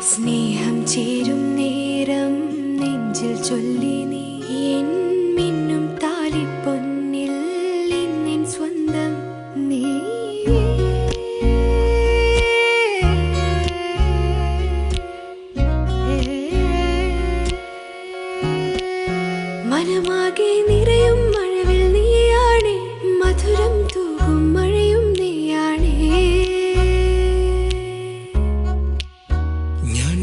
സ്നേഹം ചേരും നേരം നെഞ്ചിൽ ചൊല്ലി നീ എൻ മിന്നും താലിപ്പൊന്നിൽ ഇന്നെൻ സ്വന്തം നീ. മനമാകെ നിറയും മഴവിൽ നീയാണേ, മധുരം തൂകും മഴയും നീയാണേ. ഞാൻ